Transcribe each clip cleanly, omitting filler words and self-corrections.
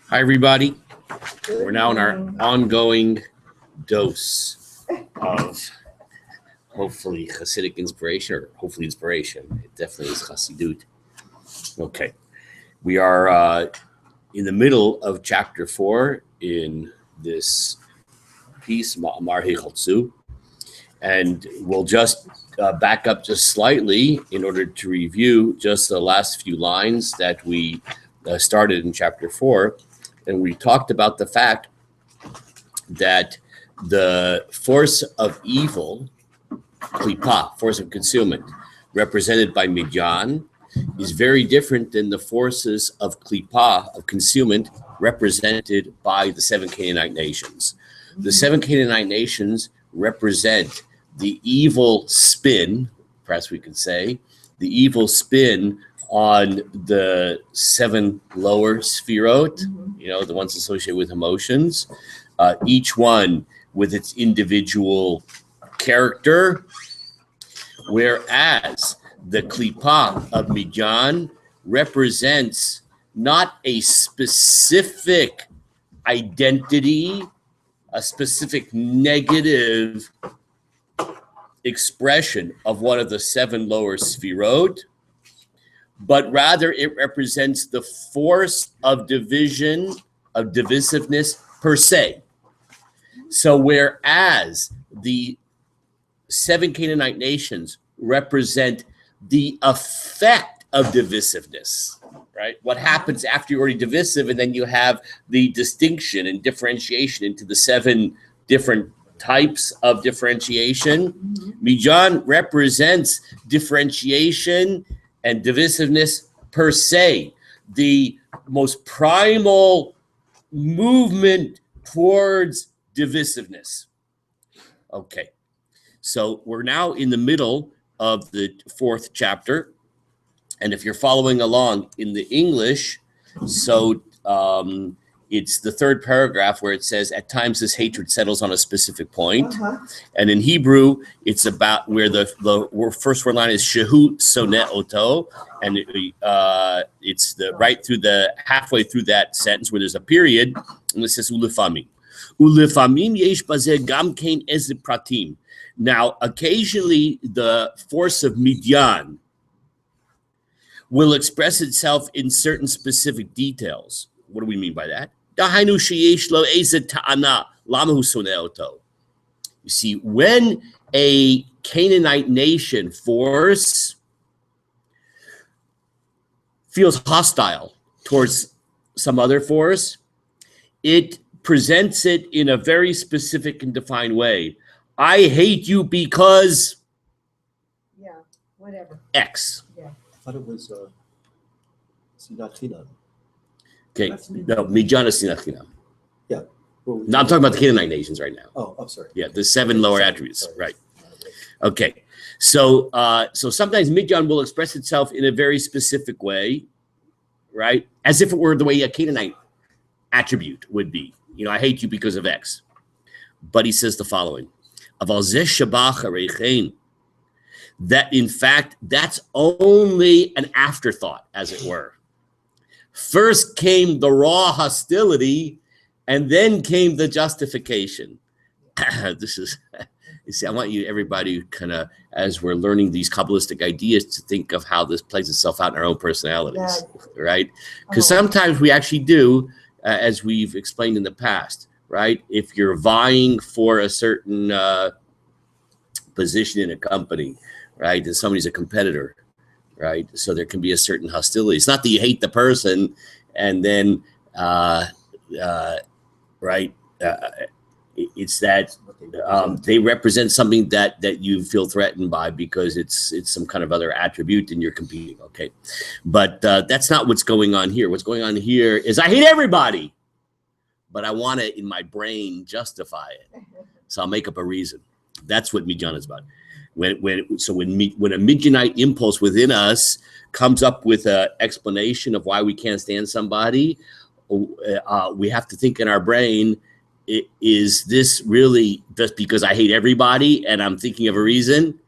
Hi, everybody. We're now in our ongoing dose of hopefully Chassidic inspiration, or hopefully inspiration. It definitely is Chassidut. Okay. We are in the middle of chapter 4 in this piece, Ma'amar Heichotzu, and we'll just back up just slightly in order to review just the last few lines that we started in chapter 4. And we talked about the fact that the force of evil, klipa, force of concealment, represented by midyan, is very different than the forces of klipa, of concealment, represented by the 7 Canaanite nations. The 7 Canaanite nations represent the evil spin, perhaps we could say, the evil spin on the 7 lower sphirot, the ones associated with emotions, each one with its individual character, whereas the klipa of midyan represents not a specific identity, a specific negative expression of one of the 7 lower sphirot, but rather it represents the force of division, of divisiveness per se. So whereas the 7 Canaanite nations represent the effect of divisiveness, right? What happens after you're already divisive, and then you have the distinction and differentiation into the 7 different types of differentiation. Midyan represents differentiation and divisiveness per se, the most primal movement towards divisiveness. Okay, so we're now in the middle of the 4th chapter, and if you're following along in the English, so it's the 3rd paragraph where it says, at times this hatred settles on a specific point. And in Hebrew, it's about where the first word line is shehu soneh oto, and it's the right through the halfway through that sentence where there's a period, and it says ulefamim. Ulefamim yesh bazeh gam kein ez pratim. Now, occasionally the force of midyan will express itself in certain specific details. What do we mean by that? You see, when a Canaanite nation force feels hostile towards some other force, it presents it in a very specific and defined way. I hate you because whatever. X. I thought it was Sinat. Okay, no, midyan is sinat chinam. Yeah. No, I'm talking about the Canaanite nations right now. Oh, I'm sorry. Yeah, the 7 lower attributes, right? Okay, so sometimes midyan will express itself in a very specific way, right? As if it were the way a Canaanite attribute would be. I hate you because of X. But he says the following: that in fact, that's only an afterthought, as it were. First came the raw hostility, and then came the justification. This is, you see, I want you, everybody, kind of, as we're learning these Kabbalistic ideas, to think of how this plays itself out in our own personalities, right? Because sometimes we actually do, as we've explained in the past, right? If you're vying for a certain position in a company, right, and somebody's a competitor, right? So there can be a certain hostility. It's not that you hate the person and then, right? It's that they represent something that you feel threatened by because it's some kind of other attribute and you're competing, okay? But that's not what's going on here. What's going on here is I hate everybody, but I want to, in my brain, justify it. So I'll make up a reason. That's what midyan is about. When a Midyanite impulse within us comes up with an explanation of why we can't stand somebody, we have to think in our brain, is this really just because I hate everybody and I'm thinking of a reason?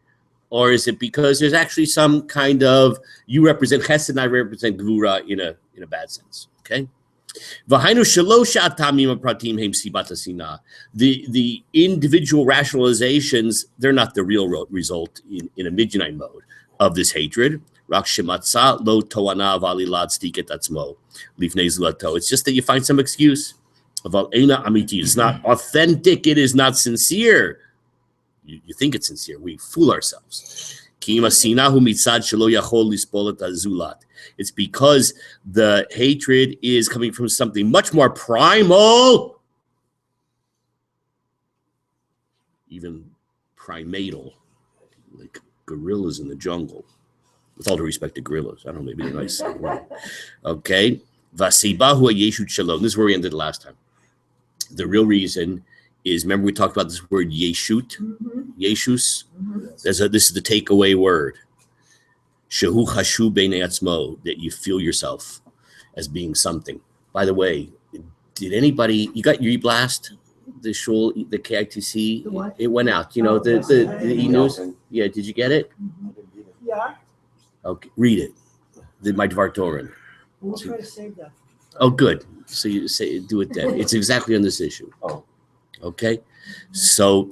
Or is it because there's actually some kind of, you represent chesed and I represent gvura in a bad sense, okay? The individual rationalizations, they're not the real result in a Midianite mode of this hatred. It's just that you find some excuse. It's not authentic. It is not sincere. You think it's sincere. We fool ourselves. It's because the hatred is coming from something much more primal, even primatal, like gorillas in the jungle. With all due respect to gorillas, I don't know, maybe they're nice. Okay, this is where we ended last time. The real reason is, remember we talked about this word yeshut, yeshus. This is the takeaway word. Shehu chashu b'nei atzmo, that you feel yourself as being something. By the way, did anybody, you got your e-blast, the shul, the KITC? The what? It went out. You know, the e-news? Yeah, did you get it? Yeah. Okay, read it. My Dvar Torin. We'll try to save that. Oh, good. So you say, do it then. It's exactly on this issue. Oh. Okay? So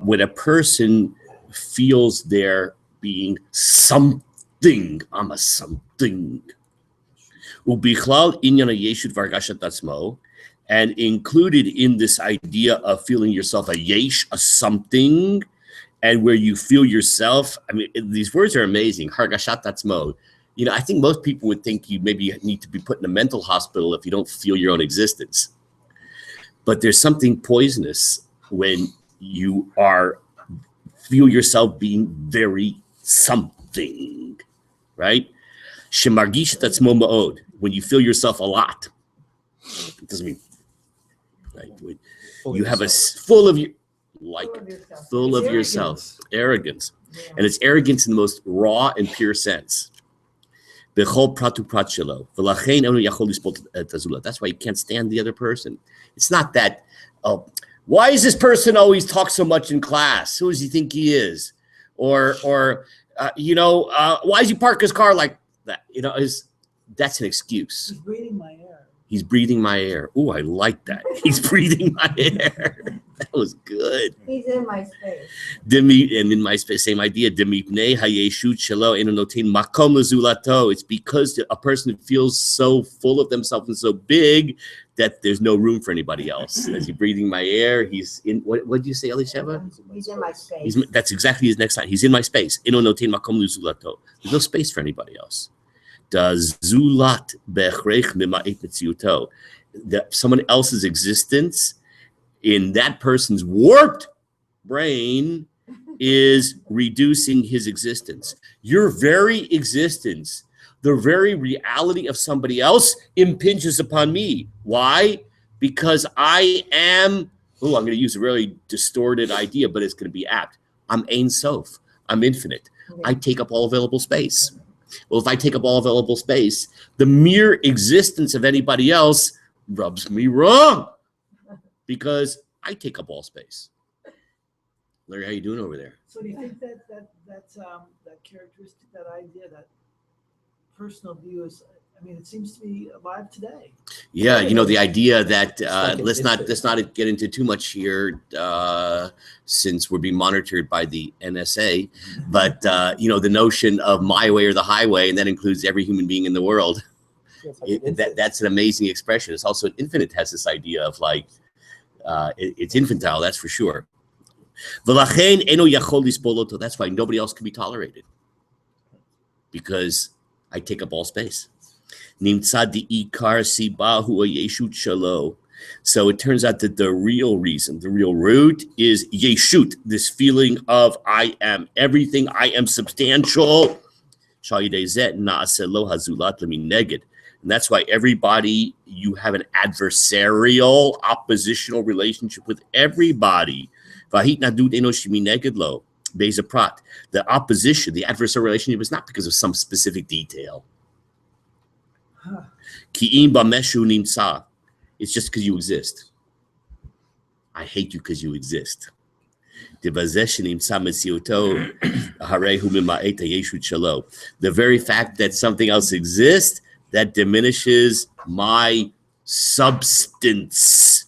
when a person feels they're being something, I'm a something. Ubichlal inyana yeshut vargashat atzmo, and included in this idea of feeling yourself a yesh, a something, and where you feel yourself. I mean, these words are amazing. Hargashat atzmo. You know, I think most people would think you maybe need to be put in a mental hospital if you don't feel your own existence. But there's something poisonous when you feel yourself being very something, right? Shemargish tatzmo ma'od, when you feel yourself a lot. It doesn't mean, right? You have full of yourself, arrogance. Yeah. And it's arrogance in the most raw and pure sense. That's why you can't stand the other person. It's not that, oh, why does this person always talk so much in class? Who does he think he is? Or why does he park his car like that? You know, that's an excuse. He's breathing my air. He's breathing my air. Oh, I like that. He's breathing my air. That was good. He's in my space. And in my space, same idea. It's because a person feels so full of themselves and so big that there's no room for anybody else. As he's breathing my air, he's in. What did you say, Elisheva? He's in my space. That's exactly his next line. He's in my space. There's no space for anybody else. Someone else's existence in that person's warped brain is reducing his existence. Your very existence, the very reality of somebody else impinges upon me. Why? Because I am, I'm going to use a really distorted idea, but it's going to be apt. I'm Ein Sof. I'm infinite. I take up all available space. Well, if I take up all available space, the mere existence of anybody else rubs me wrong because I take up all space. Larry, how you doing over there? So do you think that characteristic, that idea, that personal view is, I mean, it seems to be alive today. Yeah, you know, the idea that let's not get into too much here since we're being monitored by the NSA, but the notion of my way or the highway, and that includes every human being in the world. That's an amazing expression. It's also infinite, has this idea of like it's infantile, that's for sure. That's why nobody else can be tolerated, because I take up all space. So it turns out that the real reason, the real root is yeshut, this feeling of I am everything, I am substantial. And that's why everybody, you have an adversarial, oppositional relationship with everybody. The opposition, the adversarial relationship is not because of some specific detail. It's just because you exist. I hate you because you exist. The very fact that something else exists, that diminishes my substance.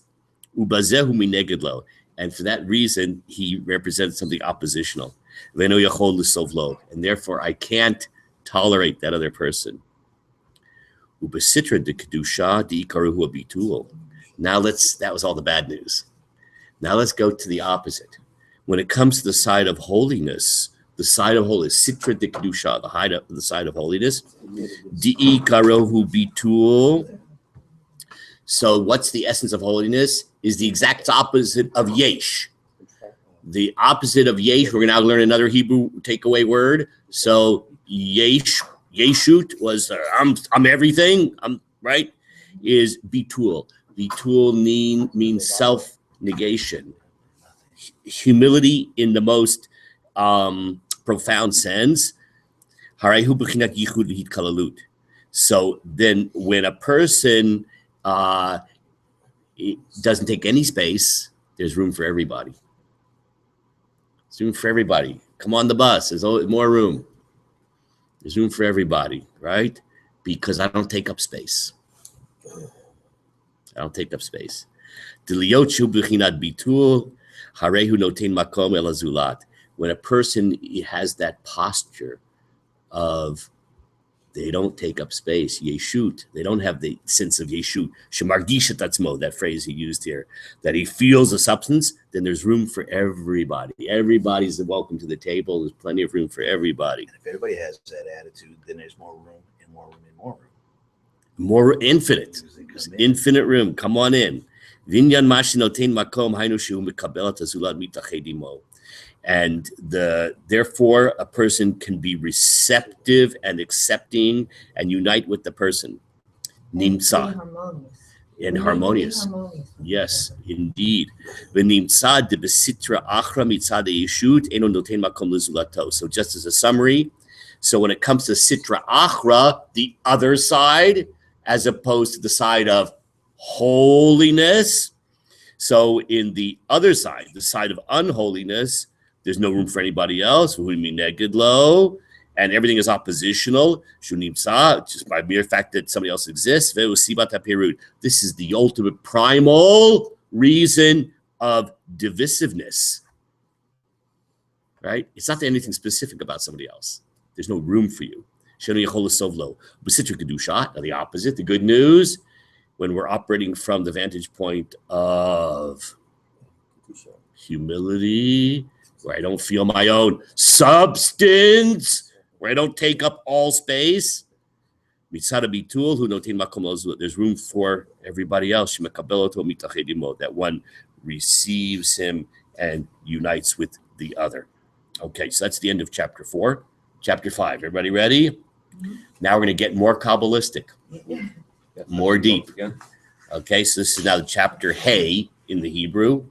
Ubazehu minegedlo. And for that reason, he represents something oppositional. Veno yachol l'sovlo. And therefore, I can't tolerate that other person. Ubasitra de kedusha de ikaruhu abitul. Now that was all the bad news. Now let's go to the opposite. When it comes to the side of holiness, sitra de kedusha, the side of holiness, de ikaruhu bitul. So what's the essence of holiness? Is the exact opposite of yesh. The opposite of yesh, we're going to now learn another Hebrew takeaway word. So yeshut was I'm everything, I'm right, is bitul. Bitul means self-negation. Humility in the most profound sense. So then when a person it doesn't take any space, there's room for everybody. There's room for everybody. Come on the bus. There's always more room. There's room for everybody, right? Because I don't take up space. I don't take up space. When a person has that posture of they don't take up space, yeshut, they don't have the sense of yeshut, shemargishat atzmo, that phrase he used here, that he feels a substance, then there's room for everybody. Everybody's welcome to the table. There's plenty of room for everybody. And if everybody has that attitude, then there's more room and more room and more room. More infinite. There's infinite room. Come on in. Vinyan mashinotein makom hainu shu mekabelat azulat mitachedimo. And therefore, a person can be receptive and accepting and unite with the person. Nimsa. And harmonious. Yes, indeed. So just as a summary, so when it comes to sitra achra, the other side, as opposed to the side of holiness. So in the other side, the side of unholiness, there's no room for anybody else. And everything is oppositional. Just by mere fact that somebody else exists. This is the ultimate primal reason of divisiveness. Right? It's not anything specific about somebody else. There's no room for you. Now the opposite, the good news, when we're operating from the vantage point of humility, where I don't feel my own substance, where I don't take up all space. There's room for everybody else. That one receives him and unites with the other. Okay, so that's the end of chapter 4. Chapter 5, everybody ready? Mm-hmm. Now we're going to get more Kabbalistic, more deep. Okay, so this is now the chapter Hey in the Hebrew.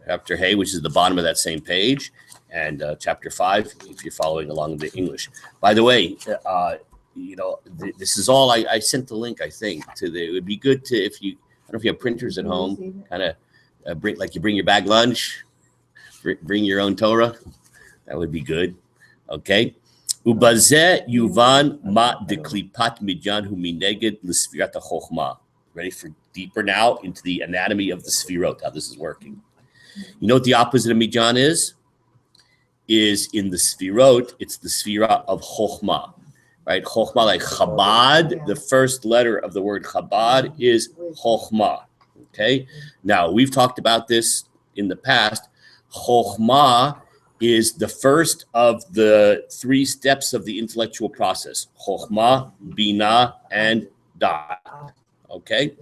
Chapter Hey, which is the bottom of that same page, and chapter 5, if you're following along in the English. By the way, this is all. I sent the link. I think it would be good to, if you, I don't know if you have printers at home, kind of bring, like you bring your bag lunch, bring your own Torah. That would be good. Okay. Ubazeh yuvan ma deklipat midyan hu mineged l'sfirat hachokma. Ready for deeper now into the anatomy of the sfirot, how this is working. You know what the opposite of midyan is? Is in the sfirot, it's the sfira of chokhmah, right? Chokhmah, like Chabad, the first letter of the word Chabad is chokhmah, okay? Now, we've talked about this in the past. Chokhmah is the first of the 3 steps of the intellectual process. Chokhmah, Bina, and Da'at, okay?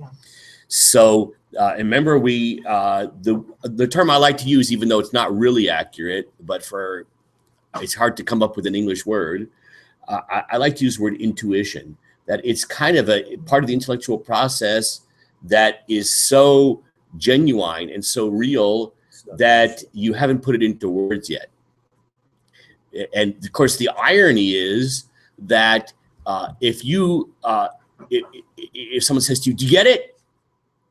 So, and remember, the term I like to use, even though it's not really accurate, but it's hard to come up with an English word. I like to use the word intuition. That it's kind of a part of the intellectual process that is so genuine and so real that you haven't put it into words yet. And of course, the irony is that if someone says to you, "Do you get it?"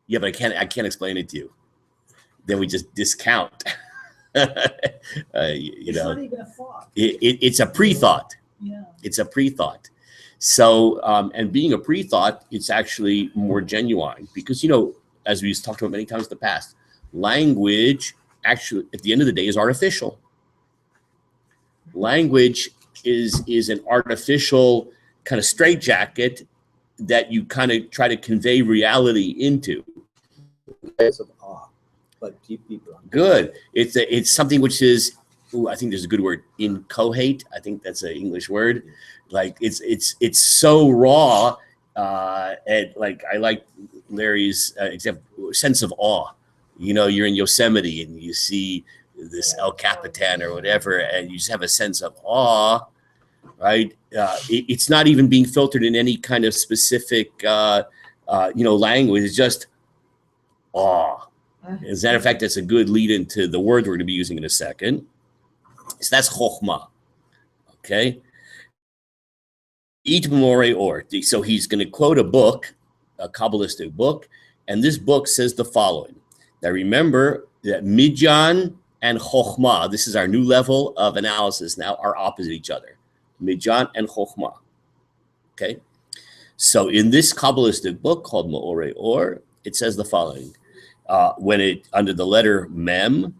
Yeah, but I can't explain it to you. Then we just discount. It's not even a thought. It's a pre-thought. Yeah. It's a pre-thought. So, and being a pre-thought, it's actually more genuine because, as we've talked about many times in the past, language actually, at the end of the day, is artificial. Language is an artificial kind of straitjacket that you kind of try to convey reality into. Of awe, but keep people on. Good. It's something which is, I think there's a good word, incoherent. I think that's an English word. Like it's so raw, and like I like Larry's example, sense of awe. You're in Yosemite and you see this El Capitan or whatever, and you just have a sense of awe, right? It's not even being filtered in any kind of specific, language. It's just awe. As a matter of fact, that's a good lead into the word we're going to be using in a second. So that's chokhmah. Okay. Eat more or. So he's going to quote a book, a Kabbalistic book, and this book says the following. Now remember that Midyan and chokhmah, this is our new level of analysis now, are opposite each other. Midyan and chokhmah. Okay. So in this Kabbalistic book called Ma'orei Or, it says the following. When it under the letter Mem,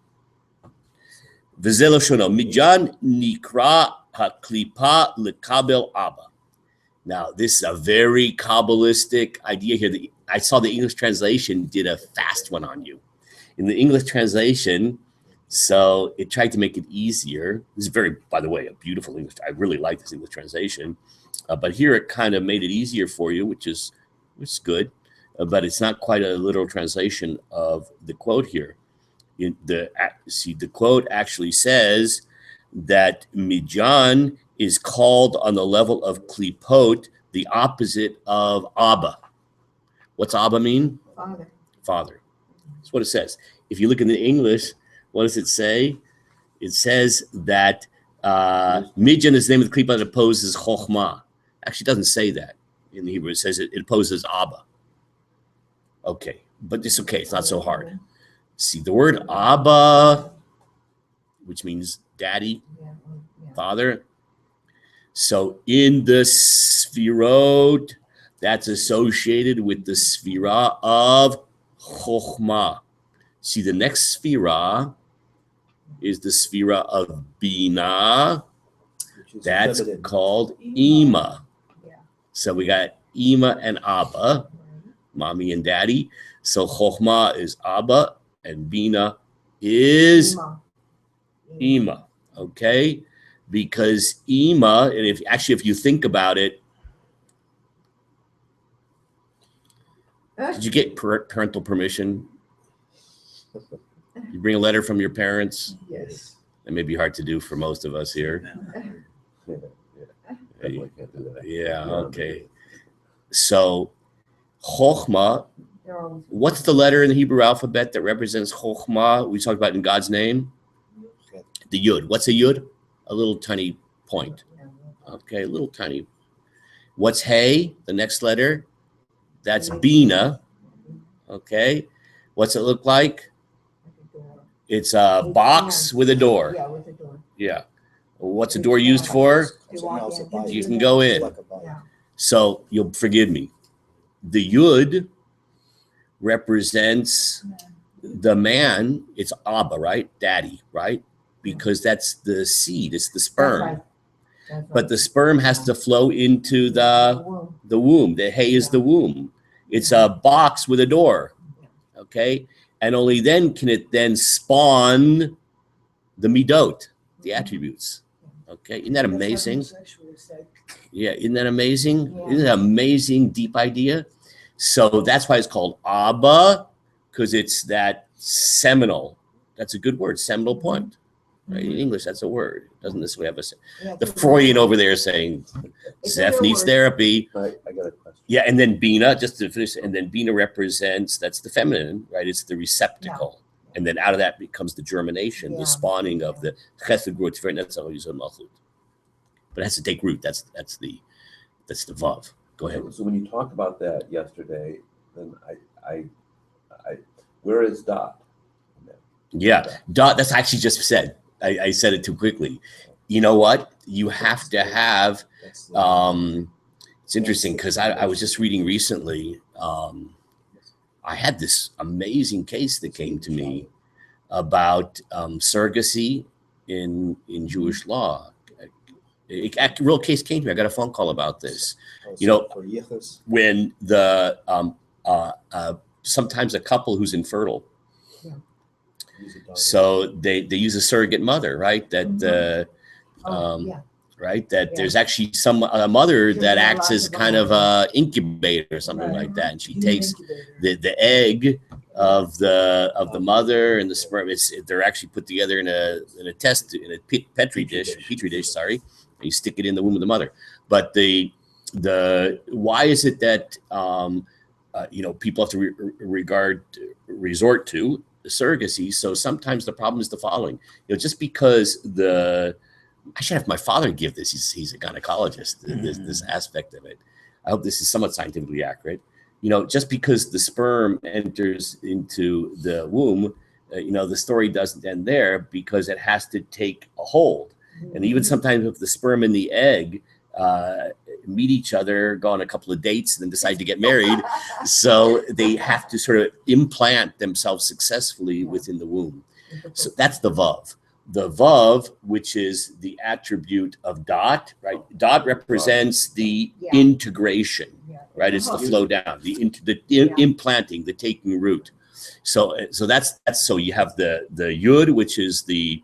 V'zelo shono Midyan nikra haklipa lekabel Abba. Now, this is a very Kabbalistic idea here. I saw the English translation did a fast one on you. In the English translation, so it tried to make it easier. This is very, by the way, a beautiful English. I really like this English translation. But here it kind of made it easier for you, which is good. But it's not quite a literal translation of the quote here. The quote actually says that Midyan is called on the level of klipot, the opposite of Abba. What's Abba mean? Father. Father. That's what it says. If you look in the English, what does it say? It says that Midyan is the name of the klipot that opposes chokhmah. Actually, it doesn't say that in the Hebrew. It says it opposes Abba. Okay, but it's okay. It's not so hard. See, the word Abba, which means daddy, father. So in the Sfirot, that's associated with the Sfira of Chokhmah. See, the next Sfira is the Sfira of Bina. That's called Ima. So we got Ima and Abba, mommy and daddy. So Chokhmah is Abba and Bina is Ima. Okay? Because Ima, and if you think about it, did you get parental permission? You bring a letter from your parents? Yes. That may be hard to do for most of us here. Yeah, okay. So Chokhmah, what's the letter in the Hebrew alphabet that represents Chokhmah? We talked about in God's name. The Yud. What's a Yud? A little tiny point. Okay, a little tiny. What's Hey? The next letter. That's Bina. Okay. What's it look like? It's a box with a door. Yeah, with a door. Yeah. What's a door used for? You can go in. So you'll forgive me. The Yud represents the man. It's Abba, right? Daddy, right? Because that's the seed. It's the sperm. But the sperm has to flow into the womb. The Hay is the womb. It's a box with a door. Okay? And only then can it then spawn the midot, the attributes. Okay? Isn't that amazing? Yeah, isn't that amazing? Yeah. Isn't that an amazing, deep idea? So that's why it's called Abba, because it's that seminal. That's a good word, seminal point. Right? In English, that's a word. It doesn't necessarily have the Freudian over there saying Zeph needs therapy. I got a question. Yeah, and then Bina, just to finish, and then Bina represents, that's the feminine, right? It's the receptacle. Yeah. And then out of that becomes the germination, the spawning of the chesed growth. But it has to take root. That's the vav. Go ahead. So when you talked about that yesterday, then I where is Dot? Yeah, Dot. That's actually just said. I said it too quickly. You know what? You have to have It's interesting because I was just reading recently. I had this amazing case that came to me about surrogacy in Jewish law. A real case came to me. I got a phone call about this. You know, for yichus. when the sometimes a couple who's infertile, so they use a surrogate mother, right? That right, that there's actually a mother that acts as kind of a incubator or something like that, and she takes the egg of the mother and the sperm. They're actually put together in a petri dish. Sorry, and you stick it in the womb of the mother. But the why is it that people have to resort to surrogacy? So sometimes the problem is the following. Just because I should have my father give this. He's a gynecologist. This aspect of it. I hope this is somewhat scientifically accurate. Just because the sperm enters into the womb, the story doesn't end there because it has to take a hold. And even sometimes if the sperm and the egg meet each other, go on a couple of dates, and then decide to get married, so they have to sort of implant themselves successfully within the womb. So that's the vav. The vav, which is the attribute of dot, right? Dot represents the integration, right? It's the flow down, the implanting, the taking root. So that's so you have the yud, which is the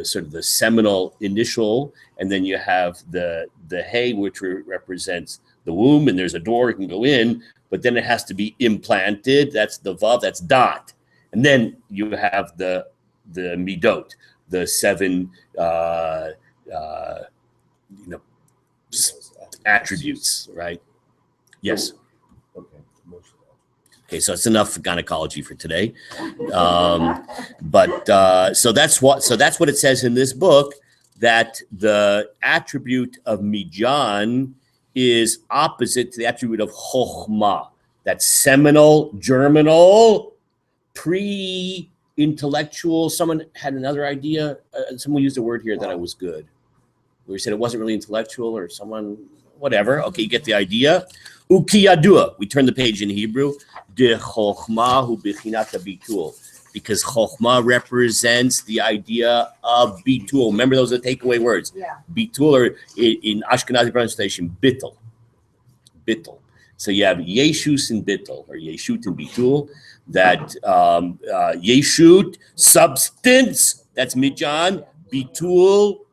sort of the seminal initial, and then you have the hey, which represents the womb, and there's a door you can go in, but then it has to be implanted. That's the vav, that's dot, and then you have the midot, the 7 attributes, right? Yes. Okay, so it's enough gynecology for today. So that's what it says in this book, that the attribute of mijan is opposite to the attribute of chokhmah. That seminal, germinal, pre-intellectual. Someone had another idea. Someone used a word here that I was good. We said it wasn't really intellectual, or someone, whatever. Okay, you get the idea. Ukiyadua. We turn the page in Hebrew. De chokhmah hu bichinat bitul, because chokhmah represents the idea of bitul. Remember, those are the takeaway words. Yeah. Bitul, or in Ashkenazi pronunciation, bittul. Bittul. So you have yeshus and bittul, or yeshut and bitul. That yeshut, substance, that's mijan. Bitul,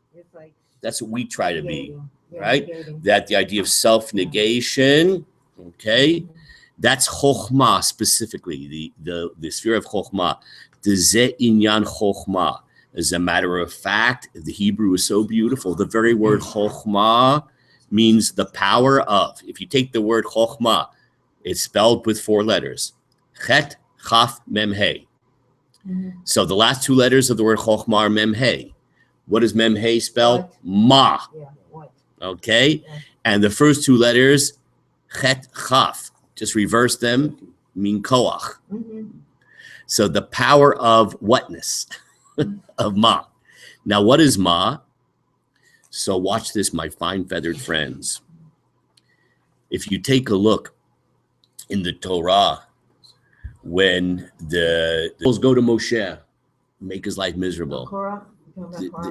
that's what we try to be, right? That the idea of self-negation, okay? That's chokhmah specifically, the sphere of chokhmah. The ze inyan chokhmah. As a matter of fact, the Hebrew is so beautiful. The very word chokhmah means the power of. If you take the word chokhmah, it's spelled with 4 letters. Chet, chaf, mem, hey. So the last 2 letters of the word chokhmah are mem, hey. What does mem, hey spell? What? Ma. Yeah, what? Okay? Yeah. And the first 2 letters, chet, chaf, just reverse them, mean koach. So the power of whatness, of ma. Now, what is ma? So watch this, my fine feathered friends. If you take a look in the Torah, when the bulls go to Moshe, make his life miserable. Korach?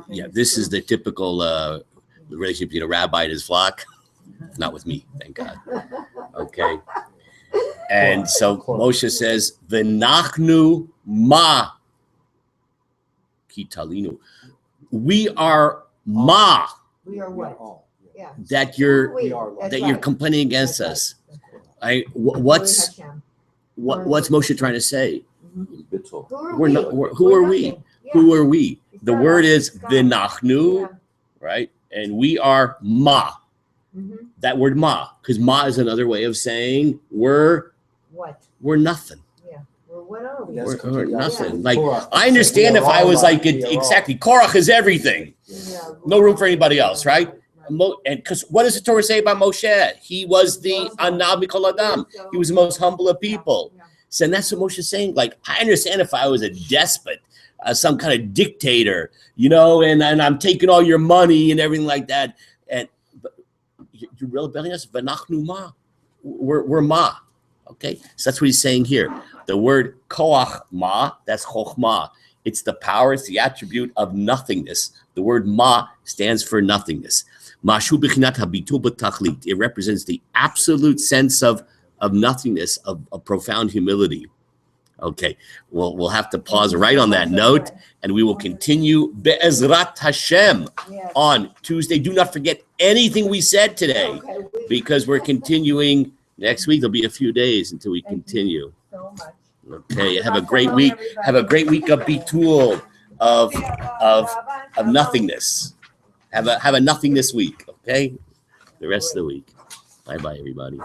Yeah, this is the typical relationship between a rabbi and his flock. Not with me, thank God. Okay. And so Moshe says, "V'nachnu ma kitalinu." We are ma. We are what? Yeah. That you're That's that you're right. complaining against That's us. What's What's Moshe trying to say? Bittul. We're not. Who are we? Who are we? The word is v'nachnu, right? And we are ma. That word ma, because ma is another way of saying we're nothing. Yeah. Well, what are we? We're nothing. Yeah. Like, I understand if I was like exactly, Korach is everything. Yeah. No room for anybody else, right? And because what does the Torah say about Moshe? He was the Anab Mikol Adam. He was the most humble of people. So and that's what Moshe is saying. Like, I understand if I was a despot, some kind of dictator, and I'm taking all your money and everything like that. But You rebelling us? V'nachnu ma. We're ma. Okay, so that's what he's saying here. The word koach ma, that's chokhmah. It's the power, it's the attribute of nothingness. The word ma stands for nothingness. Mashu b'chinat habitul b'tachlit. It represents the absolute sense of nothingness, of profound humility. Okay, we'll have to pause right on that note, and we will continue be'ezrat Hashem Yes. on Tuesday. Do not forget anything we said today, Okay, because we're continuing next week. There'll be a few days until we continue. so much. Okay, have a great week. Have a great week of bitul, of nothingness. Have a nothingness week. Okay, the rest of the week. Bye bye, everybody.